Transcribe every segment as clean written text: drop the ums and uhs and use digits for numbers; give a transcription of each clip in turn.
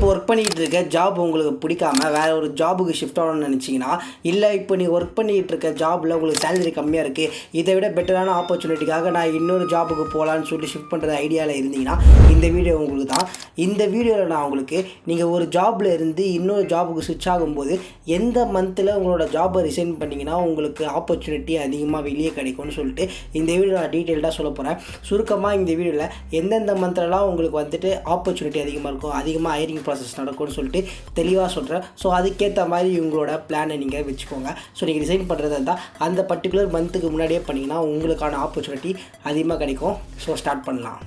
Work பண்ணிகிட்டு இருக்க job உங்களுக்கு பிடிக்காம வேறு ஒரு ஜாபுக்கு ஷிஃப்ட் ஆகணும்னு நினச்சிங்கன்னா, இல்லை இப்போ நீ ஒர்க் பண்ணிகிட்டு இருக்க ஜாபில் உங்களுக்கு சேலரி கம்மியாக இருக்குது, இதை விட பெட்டரான ஆப்பர்ச்சுனிட்டிக்காக நான் இன்னொரு ஜாபுக்கு போகலான்னு சொல்லிட்டு ஷிஃப்ட் பண்ணுற ஐடியாவில் இருந்தீங்கன்னா இந்த வீடியோ உங்களுக்கு தான். இந்த வீடியோவில் நான் உங்களுக்கு நீங்கள் ஒரு ஜாபில் இருந்து இன்னொரு ஜாபுக்கு ஸ்விட்ச் ஆகும்போது எந்த மந்தில் உங்களோட ஜாபை ரிசைன் பண்ணிங்கன்னா உங்களுக்கு ஆப்பர்ச்சுனிட்டி அதிகமாக வெளியே கிடைக்கும்னு சொல்லிட்டு இந்த வீடியோ நான் டீட்டெயில்டாக சொல்ல போகிறேன். சுருக்கமாக இந்த வீடியோவில் எந்தெந்த மந்திலலாம் உங்களுக்கு வந்துட்டு ஆப்பர்ச்சுனிட்டி அதிகமாக இருக்கும், அதிகமாக ஹையரிங் ப்ராசஸ் நடக்கும்னு சொல்லிட்டு தெளிவாக சொல்கிறேன். ஸோ அதுக்கேற்ற மாதிரி உங்களோட பிளானை நீங்கள் வச்சுக்கோங்க. ஸோ நீங்கள் டிசைன் பண்ணுறதா இருந்தால் அந்த பர்டிகுலர் மந்த்துக்கு முன்னாடியே பண்ணிங்கன்னா உங்களுக்கான ஆப்பர்ச்சுனிட்டி அதிகமாக கிடைக்கும். ஸோ ஸ்டார்ட் பண்ணலாம்.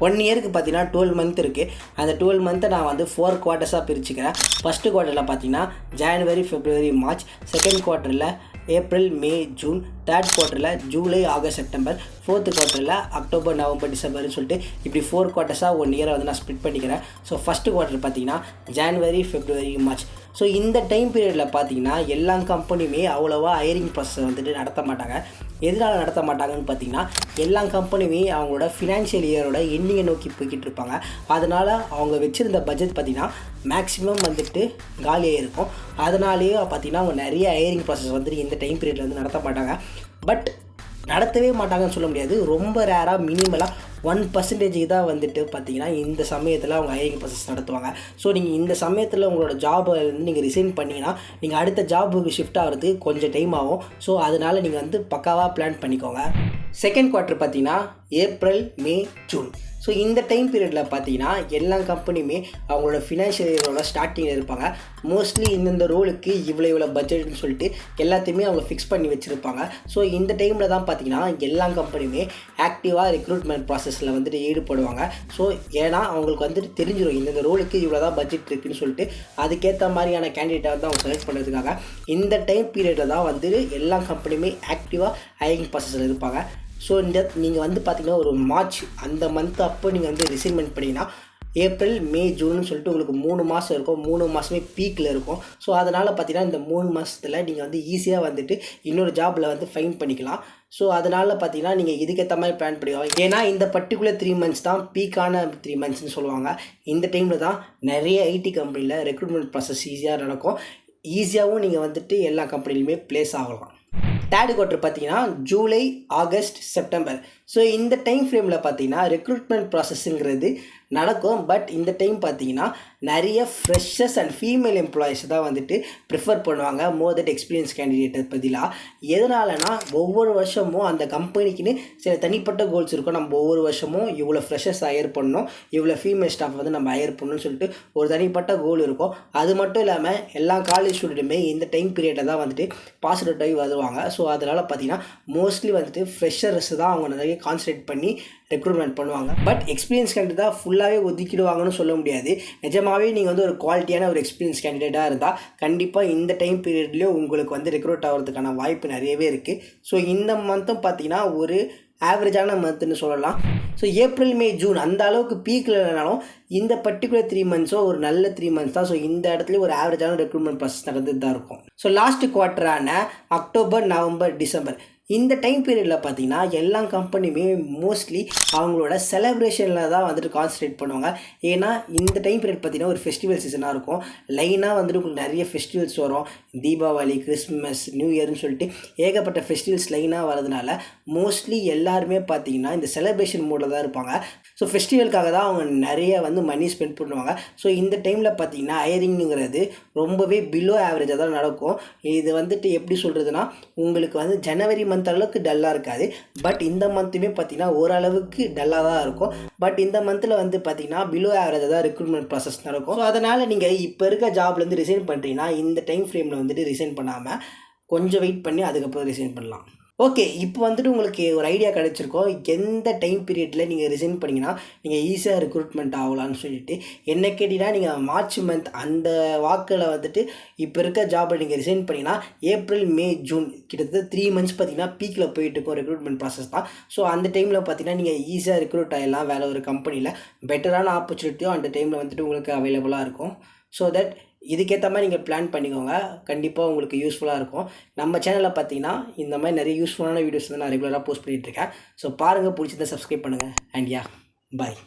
1 இயருக்கு பார்த்தீங்கன்னா 12 மந்த் இருக்குது. அந்த 12 மந்த்தை நான் வந்து 4 குவார்ட்டர்ஸாக பிரிச்சுக்கிறேன். ஃபஸ்ட்டு குவார்ட்டரில் பார்த்தீங்கன்னா ஜனவரி, பிப்ரவரி, மார்ச். செகண்ட் குவார்ட்டரில் ஏப்ரல், மே, ஜூன். தேர்ட் குவார்ட்டரில் ஜூலை, ஆகஸ்ட், செப்டம்பர். ஃபோர்த்து குவார்ட்டரில் அக்டோபர், நவம்பர், டிசம்பர்னு சொல்லிட்டு இப்படி 4 குவார்ட்டர்ஸாக 1 இயரை வந்து நான் ஸ்ப்ளிட் பண்ணிக்கிறேன். ஸோ ஃபஸ்ட்டு குவார்ட்டர் பார்த்தீங்கன்னா ஜனவரி, பிப்ரவரி, மார்ச். ஸோ இந்த டைம் பீரியடில் பார்த்தீங்கன்னா எல்லா கம்பெனியுமே அவ்வளோவா ஹையரிங் ப்ராசஸ் வந்துட்டு நடத்த மாட்டாங்க. எதனால் நடத்த மாட்டாங்கன்னு பார்த்தீங்கன்னா, எல்லா கம்பெனியுமே அவங்களோட ஃபினான்ஷியல் இயரோட எண்ணிங்கை நோக்கி போய்கிட்டு இருப்பாங்க. அதனால் அவங்க வச்சுருந்த பட்ஜெட் பார்த்திங்கன்னா மேக்ஸிமம் வந்துட்டு காலியாக இருக்கும். அதனாலேயே பார்த்திங்கன்னா அவங்க நிறைய ஹையரிங் ப்ராசஸ் வந்துட்டு இந்த டைம் பீரியடில் வந்து நடத்த மாட்டாங்க. பட் நடத்தவே மாட்டாங்கன்னு சொல்ல முடியாது. ரொம்ப ரேராக மினிமலாக 1% தான் வந்துட்டு பார்த்திங்கன்னா இந்த சமயத்தில் அவங்க ஹையரிங் ப்ராசஸ் நடத்துவாங்க. ஸோ நீங்கள் இந்த சமயத்தில் உங்களோட ஜாபை வந்து நீங்கள் ரிசைன் பண்ணிங்கன்னா நீங்கள் அடுத்த ஜாபுக்கு ஷிஃப்ட் ஆகிறதுக்கு கொஞ்சம் டைம் ஆகும். ஸோ அதனால் நீங்கள் வந்து பக்காவாக பிளான் பண்ணிக்கோங்க. செகண்ட் குவார்ட்டர் பார்த்திங்கன்னா ஏப்ரல், மே, ஜூன். ஸோ இந்த டைம் பீரியடில் பார்த்தீங்கன்னா எல்லா கம்பெனியுமே அவங்களோட ஃபினான்ஷியல் இயரோட ஸ்டார்டிங்கில் இருப்பாங்க. மோஸ்ட்லி இந்தந்த ரோலுக்கு இவ்வளோ பட்ஜெட்னு சொல்லிட்டு எல்லாத்தையுமே அவங்க ஃபிக்ஸ் பண்ணி வச்சுருப்பாங்க. ஸோ இந்த டைமில் தான் பார்த்தீங்கன்னா எல்லா கம்பெனியுமே ஆக்டிவாக ரெக்ரூட்மெண்ட் ப்ராசஸில் வந்துட்டு ஈடுபடுவாங்க. ஸோ ஏன்னா அவங்களுக்கு வந்துட்டு தெரிஞ்சிடும் இந்தந்த ரோலுக்கு இவ்வளோ தான் பட்ஜெட் இருக்குதுன்னு சொல்லிட்டு அதுக்கேற்ற மாதிரியான கேண்டிடேட்டை வந்து அவங்க செலக்ட் பண்ணுறதுக்காக இந்த டைம் பீரியடில் தான் வந்துட்டு எல்லா கம்பெனியுமே ஆக்டிவாக ஹையரிங் ப்ராசஸில் இருப்பாங்க. ஸோ இந்த நீங்கள் வந்து பார்த்திங்கன்னா ஒரு மார்ச் அந்த மந்த் அப்போ நீங்கள் வந்து ரிசைன்மெண்ட் பண்ணிங்கன்னா ஏப்ரல், மே, ஜூன்னு சொல்லிட்டு உங்களுக்கு 3 மாதம் இருக்கும். 3 மாதமே பீக்கில் இருக்கும். ஸோ அதனால் பார்த்திங்கன்னா இந்த 3 மாதத்தில் நீங்கள் வந்து ஈஸியாக வந்துட்டு இன்னொரு ஜாபில் வந்து ஃபைன் பண்ணிக்கலாம். ஸோ அதனால் பார்த்திங்கன்னா நீங்கள் இதுக்கேற்ற மாதிரி பிளான் பண்ணிக்கலாம். ஏன்னா இந்த பர்டிகுலர் 3 மந்த்ஸ் தான் பீக்கான 3 மந்த்ஸ்னு சொல்லுவாங்க. இந்த டைமில் தான் நிறைய ஐடி கம்பெனியில் ரெக்ரூட்மெண்ட் ப்ராசஸ் ஈஸியாக நடக்கும். ஈஸியாகவும் நீங்கள் வந்துட்டு எல்லா கம்பெனிலுமே ப்ளேஸ் ஆகலாம். தேர்ட் குவார்ட்டர் பார்த்தீங்கன்னா ஜூலை, ஆகஸ்ட், செப்டம்பர். ஸோ இந்த டைம் ஃப்ரேமில் பார்த்தீங்கன்னா ரெக்ரூட்மெண்ட் ப்ராசஸ்ங்கிறது நடக்கும். பட் இந்த டைம் பார்த்தீங்கன்னா நிறைய ஃப்ரெஷர்ஸ் அண்ட் ஃபீமேல் எம்ப்ளாயிஸ் தான் வந்துட்டு ப்ரிஃபர் பண்ணுவாங்க மோர் தட் எக்ஸ்பீரியன்ஸ் கேண்டிடேட்டை பதிலாக. எதனாலனா ஒவ்வொரு வருஷமும் அந்த கம்பெனிக்குன்னு சில தனிப்பட்ட கோல்ஸ் இருக்கும். நம்ம ஒவ்வொரு வருஷமும் இவ்வளோ ஃப்ரெஷர்ஸ் ஹையர் பண்ணணும், இவ்வளோ ஃபீமேல் ஸ்டாஃப் வந்து நம்ம ஹையர் பண்ணணும்னு சொல்லிட்டு ஒரு தனிப்பட்ட கோல் இருக்கும். அது மட்டும் இல்லாமல் எல்லா காலேஜ் ஸ்டூடெண்ட்டுமே இந்த டைம் பீரியடில் தான் வந்துட்டு பாஸ் அவுட் ஆகி வருவாங்க. ஸோ அதனால் பார்த்தீங்கன்னா மோஸ்ட்லி வந்துட்டு ஃப்ரெஷர்ஸ் தான் அவங்க நிறைய கான்சன்ட்ரேட் பண்ணி ரெக்ரூட்மெண்ட் பண்ணுவாங்க. பட் எக்ஸ்பீரியன்ஸ் கேண்டிடேட் தான் ஃபுல்லாகவே ஒதுக்கிடுவாங்கன்னு சொல்ல முடியாது. நிஜமாகவே நீங்கள் வந்து ஒரு குவாலிட்டியான ஒரு எக்ஸ்பீரியன்ஸ் கேண்டிடேட்டாக இருந்தால் கண்டிப்பாக இந்த டைம் பீரியட்லேயும் உங்களுக்கு வந்து ரெக்ரூட் ஆகிறதுக்கான வாய்ப்பு நிறையவே இருக்குது. ஸோ இந்த மந்த்தும் பார்த்தீங்கன்னா ஒரு ஆவரேஜான மந்த்துன்னு சொல்லலாம். ஸோ ஏப்ரல், மே, ஜூன் அந்த அளவுக்கு பீக்கில் இல்லைனாலும் இந்த பர்டிகுலர் 3 மந்த்ஸோ ஒரு நல்ல 3 மந்த்ஸ் தான். ஸோ இந்த இடத்துல ஒரு ஆவரேஜான ரெக்ரூட்மெண்ட் ப்ராசஸ் நடந்துட்டு தான் இருக்கும். ஸோ லாஸ்ட் குவார்ட்டரான அக்டோபர், நவம்பர், டிசம்பர் இந்த டைம் பீரியடில் பார்த்தீங்கன்னா எல்லா கம்பெனியுமே மோஸ்ட்லி அவங்களோட செலிப்ரேஷனில் தான் வந்துட்டு கான்சன்ட்ரேட் பண்ணுவாங்க. ஏன்னா இந்த டைம் பீரியட் பார்த்திங்கன்னா ஒரு ஃபெஸ்டிவல் சீசனாக இருக்கும். லைனாக வந்துட்டு உங்களுக்கு நிறைய ஃபெஸ்டிவல்ஸ் வரும். தீபாவளி, கிறிஸ்மஸ், நியூ இயர்னு சொல்லிட்டு ஏகப்பட்ட ஃபெஸ்டிவல்ஸ் லைனாக வரதுனால மோஸ்ட்லி எல்லாருமே பார்த்திங்கன்னா இந்த செலிப்ரேஷன் மோடில் தான் இருப்பாங்க. ஸோ ஃபெஸ்டிவலுக்காக தான் அவங்க நிறைய வந்து மணி ஸ்பெண்ட் பண்ணுவாங்க. ஸோ இந்த டைமில் பார்த்திங்கன்னா ஹையரிங்கிறது ரொம்பவே பிலோ ஆவரேஜாக தான் நடக்கும். இது வந்துட்டு எப்படி சொல்கிறதுனா உங்களுக்கு வந்து ஜனவரி மந்த் அளவுக்கு டல்லாக இருக்காது. பட் இந்த மந்த்துமே பார்த்திங்கன்னா ஓரளவுக்கு டல்லாக தான் இருக்கும். பட் இந்த மந்தில் வந்து பார்த்திங்கன்னா பிலோ ஆவரேஜாக தான் ரெக்ரூட்மெண்ட் ப்ராசஸ் நடக்கும். ஸோ அதனால் நீங்கள் இப்போ இருக்க ஜாப்லேருந்து ரிசைன் பண்ணுறீங்கன்னா இந்த டைம் ஃப்ரேமில் வந்துட்டு ரிசைன் பண்ணாமல் கொஞ்சம் வெயிட் பண்ணி அதுக்கப்புறம் ரிசைன் பண்ணலாம். ஓகே, இப்போ வந்துட்டு உங்களுக்கு ஒரு ஐடியா கிடச்சிருக்கோம் எந்த டைம் பீரியடில் நீங்கள் ரிசைன் பண்ணிங்கன்னா நீங்கள் ஈஸியாக ரெக்ரூட்மெண்ட் ஆகலான்னு சொல்லிட்டு. என்ன கேட்டிங்கன்னா நீங்கள் மார்ச் மந்த் அந்த வாக்கில் வந்துட்டு இப்போ இருக்க ஜாபை நீங்கள் ரிசைன் பண்ணிங்கன்னா ஏப்ரல், மே, ஜூன் கிட்டத்தட்ட 3 மந்த்ஸ் பார்த்திங்கன்னா பீக்கில் போயிட்டு இருக்கும் ரெக்ரூட்மெண்ட் ப்ராசஸ் தான். ஸோ அந்த டைமில் பார்த்திங்கன்னா நீங்கள் ஈஸியாக ரெக்ரூட் ஆகிடலாம். வேறு ஒரு கம்பெனியில் பெட்டரான ஆப்பர்ச்சுனிட்டியும் அந்த டைமில் வந்துட்டு உங்களுக்கு அவைலபிளாக இருக்கும். ஸோ தட் இதுக்கேற்ற மாதிரி நீங்கள் பிளான் பண்ணிக்கோங்க. கண்டிப்பாக உங்களுக்கு யூஸ்ஃபுல்லாக இருக்கும். நம்ம சேனலில் பார்த்தீங்கன்னா இந்த மாதிரி நிறைய யூஸ்ஃபுல்லான வீடியோஸ் வந்து நான் ரெகுலராக போஸ்ட் பண்ணிகிட்ருக்கேன். ஸோ பாருங்கள், பிடிச்சதை சப்ஸ்கிரைப் பண்ணுங்கள். And yeah, bye.